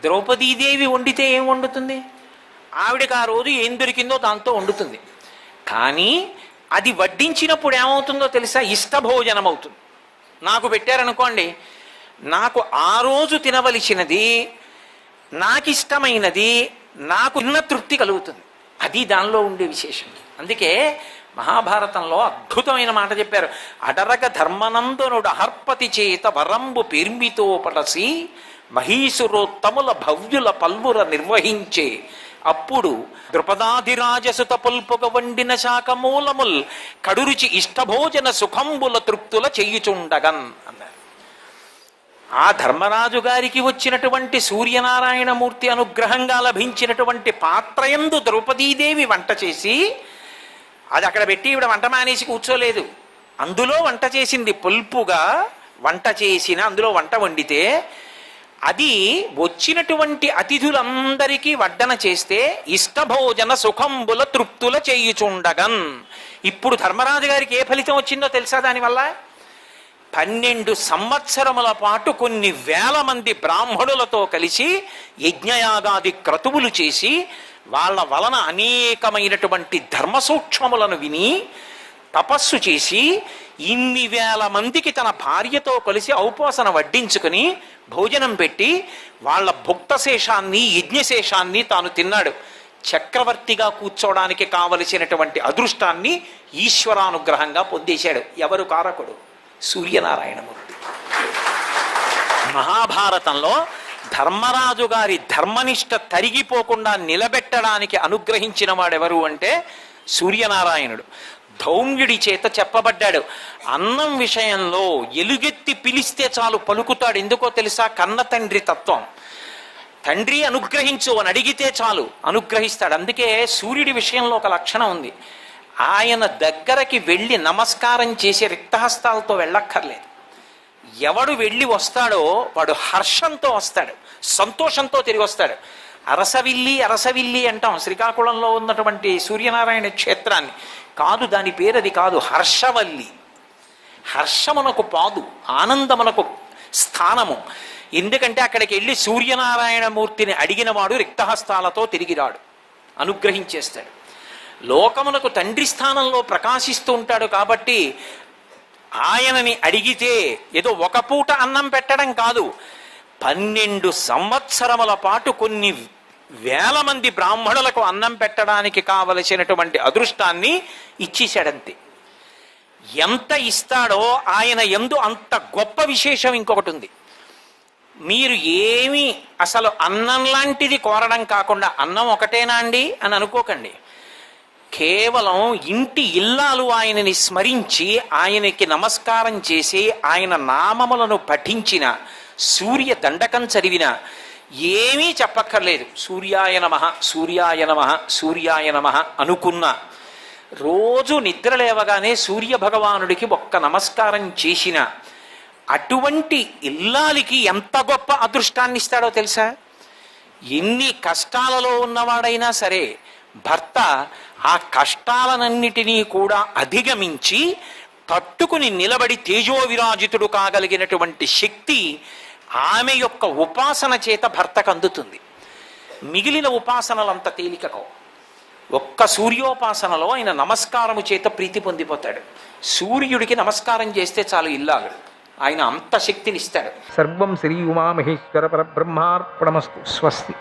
ద్రౌపదీదేవి వండితే ఏం వండుతుంది? ఆవిడకి ఆ రోజు ఏం దొరికిందో దాంతో వండుతుంది. కానీ అది వడ్డించినప్పుడు ఏమవుతుందో తెలుసా? ఇష్టభోజనం అవుతుంది. నాకు పెట్టారనుకోండి, నాకు ఆ రోజు తినవలసినది, నాకు ఇష్టమైనది, నాకు ఉన్న తృప్తి కలుగుతుంది. అది దానిలో ఉండే విశేషం. అందుకే మహాభారతంలో అద్భుతమైన మాట చెప్పారు. అడరగ ధర్మనందనుడు అహర్పతి చేత వరంబు పెర్మితో పడసి మహీసురోత్తముల భవ్యుల పల్వుర నిర్వహించే అప్పుడు ద్రుపదాధిరాజసుత పుల్పుగ వండిన శాఖమూలముల్ కడురుచి ఇష్టభోజన సుఖంబుల తృప్తుల చెయ్యుచుండగన్ అన్నారు. ఆ ధర్మరాజు గారికి వచ్చినటువంటి సూర్యనారాయణమూర్తి అనుగ్రహంగా లభించినటువంటి పాత్రయందు ద్రౌపదీదేవి వంట చేసి, అది అక్కడ పెట్టి ఈవిడ వంట మానేసి కూర్చోలేదు, అందులో వంట చేసింది. పుల్పుగా వంట చేసిన అందులో వంట వండితే అది వచ్చినటువంటి అతిథులందరికీ వడ్డన చేస్తే ఇష్టభోజన సుఖంబుల తృప్తుల చేయుచుండగన్. ఇప్పుడు ధర్మరాజు గారికి ఏ ఫలితం వచ్చిందో తెలుసా? దానివల్ల 12 సంవత్సరముల పాటు కొన్ని వేల మంది బ్రాహ్మణులతో కలిసి యజ్ఞయాగాది క్రతువులు చేసి వాళ్ళ వలన అనేకమైనటువంటి ధర్మసూక్ష్మములను విని తపస్సు చేసి ఇన్ని వేల మందికి తన భార్యతో కలిసి ఔపోసన వడ్డించుకుని భోజనం పెట్టి వాళ్ళ భుక్తశేషాన్ని యజ్ఞశేషాన్ని తాను తిన్నాడు. చక్రవర్తిగా కూర్చోవడానికి కావలసినటువంటి అదృష్టాన్ని ఈశ్వరానుగ్రహంగా పొందేశాడు. ఎవరు కారకుడు? సూర్యనారాయణమూర్తి. మహాభారతంలో ధర్మరాజు గారి ధర్మనిష్ట తరిగిపోకుండా నిలబెట్టడానికి అనుగ్రహించిన వాడెవరు అంటే సూర్యనారాయణుడు. ధౌమ్యుడి చేత చెప్పబడ్డాడు. అన్నం విషయంలో ఎలుగెత్తి పిలిస్తే చాలు పలుకుతాడు. ఎందుకో తెలుసా? కన్న తండ్రి తత్వం. తండ్రి అనుగ్రహించు అని అడిగితే చాలు అనుగ్రహిస్తాడు. అందుకే సూర్యుడి విషయంలో ఒక లక్షణం ఉంది. ఆయన దగ్గరకి వెళ్ళి నమస్కారం చేసే రిక్తహస్తాలతో వెళ్ళక్కర్లేదు. ఎవడు వెళ్ళి వస్తాడో వాడు హర్షంతో వస్తాడు, సంతోషంతో తిరిగి వస్తాడు. అరసవిల్లి అరసవిల్లి అంటాం శ్రీకాకుళంలో ఉన్నటువంటి సూర్యనారాయణ క్షేత్రాన్ని. కాదు, దాని పేరు అది కాదు, హర్షవల్లి. హర్షమునకు పాదు, ఆనందమునకు స్థానము. ఎందుకంటే అక్కడికి వెళ్ళి సూర్యనారాయణమూర్తిని అడిగిన వాడు రిక్తహస్తాలతో తిరిగిరాడు, అనుగ్రహించేస్తాడు. లోకమునకు తండ్రి స్థానంలో ప్రకాశిస్తూ ఉంటాడు. కాబట్టి ఆయనని అడిగితే ఏదో ఒక పూట అన్నం పెట్టడం కాదు, 12 సంవత్సరముల పాటు కొన్ని వేల మంది బ్రాహ్మణులకు అన్నం పెట్టడానికి కావలసినటువంటి అదృష్టాన్ని ఇచ్చేశాడంతే. ఎంత ఇస్తాడో ఆయన యందు అంత గొప్ప విశేషం ఇంకొకటి ఉంది. మీరు ఏమీ అసలు అన్నం లాంటిది కోరడం కాకుండా, అన్నం ఒకటేనా అండి అని అనుకోకండి. కేవలం ఇంటి ఇల్లాలు ఆయనని స్మరించి ఆయనకి నమస్కారం చేసి ఆయన నామములను పఠించిన, సూర్య దండకం చదివిన, ఏమీ చెప్పక్కర్లేదు. సూర్యాయ నమః సూర్యాయ నమః సూర్యాయ నమః అనుకున్న, రోజు నిద్ర లేవగానే సూర్య భగవానుడికి ఒక్క నమస్కారం చేసిన అటువంటి ఇల్లాలికి ఎంత గొప్ప అదృష్టాన్ని ఇస్తాడో తెలుసా? ఎన్ని కష్టాలలో ఉన్నవాడైనా సరే భర్త ఆ కష్టాలనన్నిటినీ కూడా అధిగమించి తట్టుకుని నిలబడి తేజోవిరాజితుడు కాగలిగినటువంటి శక్తి ఆమె యొక్క ఉపాసన చేత భర్తకు అందుతుంది. మిగిలిన ఉపాసనలంత తేలికకో. ఒక్క సూర్యోపాసనలో ఆయన నమస్కారము చేత ప్రీతి పొందిపోతాడు. సూర్యుడికి నమస్కారం చేస్తే చాలు ఇల్లాలు, ఆయన అంత శక్తినిస్తాడు. సర్వం శ్రీ ఉమామహేశ్వర పరబ్రహ్మార్పణమస్తు. స్వస్తి.